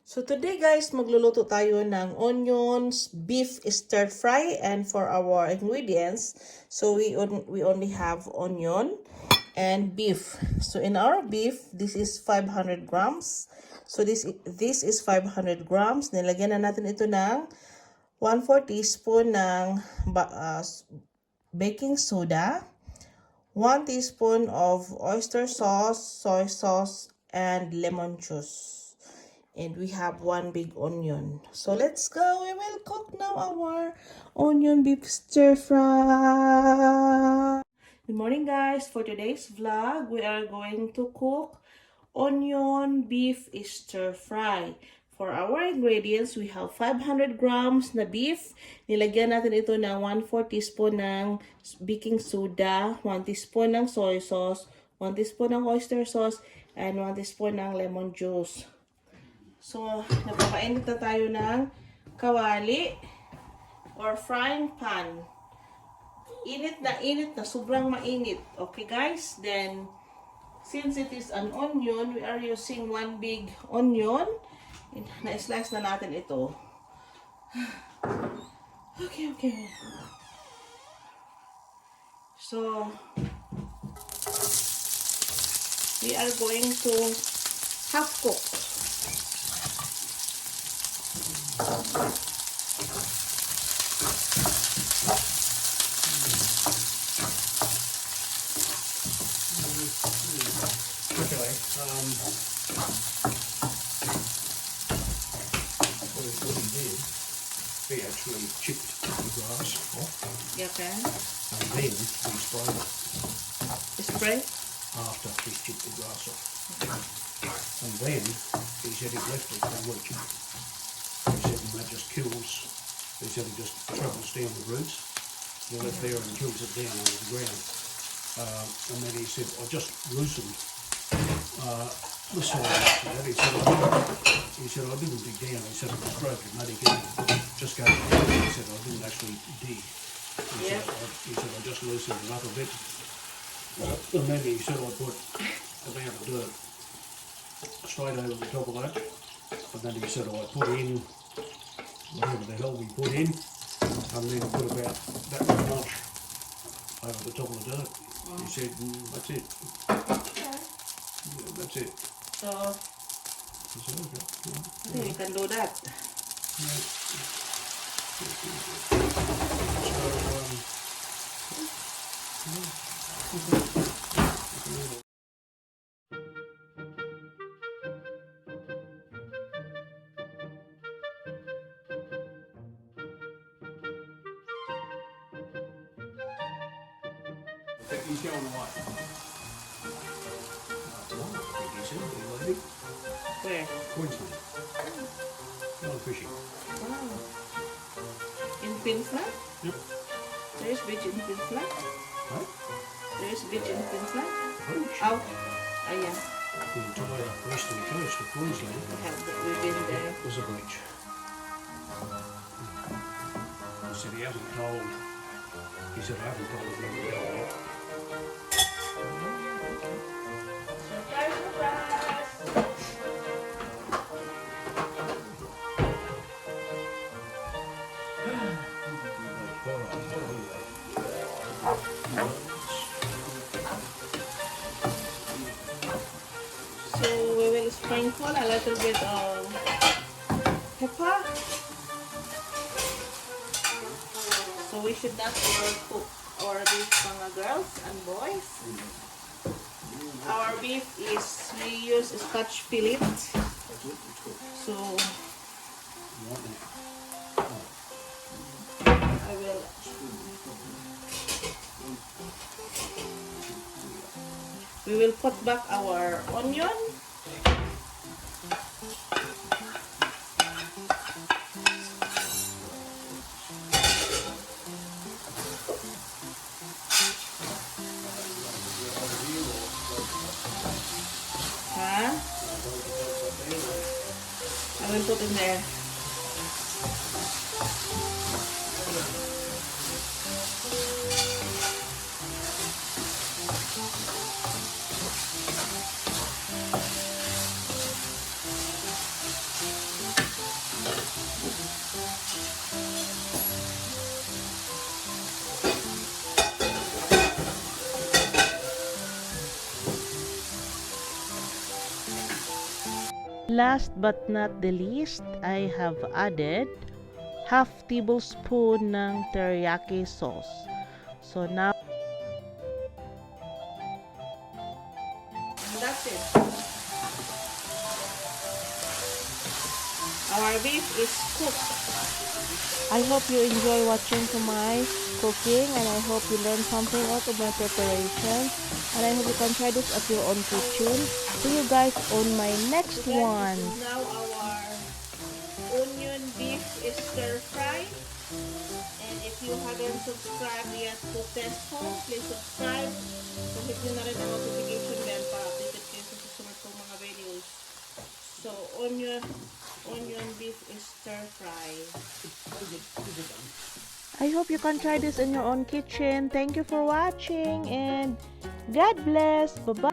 So today guys, magluluto tayo ng onions, beef stir fry, and for our ingredients, so we only have onion and beef. So in our beef, this is 500 grams. So this is 500 grams. Nilagyan na natin ito ng 1/4 teaspoon ng baking soda, 1 teaspoon of oyster sauce, soy sauce, and lemon juice. And we have 1 big onion. So let's go. We will cook now our onion beef stir fry. Good morning guys. For today's vlog, we are going to cook onion beef stir fry. For our ingredients, we have 500 grams na beef. Nilagyan natin ito ng 1/4 teaspoon ng baking soda, 1 teaspoon ng soy sauce, 1 teaspoon ng oyster sauce, and 1 teaspoon ng lemon juice. So, nagpapainit na tayo ng kawali or frying pan. Init na, sobrang mainit. Okay guys? Then, since it is an onion, we are using 1 big onion. Na-slice na natin ito. Okay. So, we are going to half cook. What he did, he actually chipped the grass off. Okay. And then he sprayed it. Spray? After he chipped the grass off. And then he said he left it for a week. He said that just kills, he said it just travels down the roots. You left there and kills it down over the ground. And then he said, I just loosened the soil after that. He said, I didn't dig down. He said, it was broken. Maybe just go down. He said, I didn't actually dig. He said, I just loosened it up a bit. And then he said, I put a amount of dirt straight over the top of that. And then he said, I put in whatever the hell we put in. And then put about that much over the top of the dirt. He said, that's it. Yeah, that's it. So, He said, okay. I think we can do that. He's going away. He said, he's leaving. Where? Queensland. Going fishing. Wow. In Queensland? Yep. There is beach in Queensland? Hey? There is beach in Queensland? Beach. Out. Oh yeah. The entire western coast of Queensland. We've been there. There's a beach. He said he hasn't told. He said I haven't told him where we're going yet. So we will sprinkle a little bit of pepper. So we should not overcook our beef, mga girls and boys. Our beef is, we use Scotch fillet. So I will. We will put back our onion. I will put in there. last but not the least, I have added half tablespoon ng teriyaki sauce. So now, and that's it. Our beef is cooked. I hope you enjoy watching to my cooking, and I hope you learn something out of my preparation, and I hope you can try this at your own kitchen. See you guys on my next one. This is now our onion beef stir fry, and if you haven't subscribed yet to Test Home, please subscribe. So hit nyo na rin ang notification bell para updated kayo sa susunod kong mga videos. So onion beef stir fry. I hope you can try this in your own kitchen. Thank you for watching, and God bless. Bye-bye.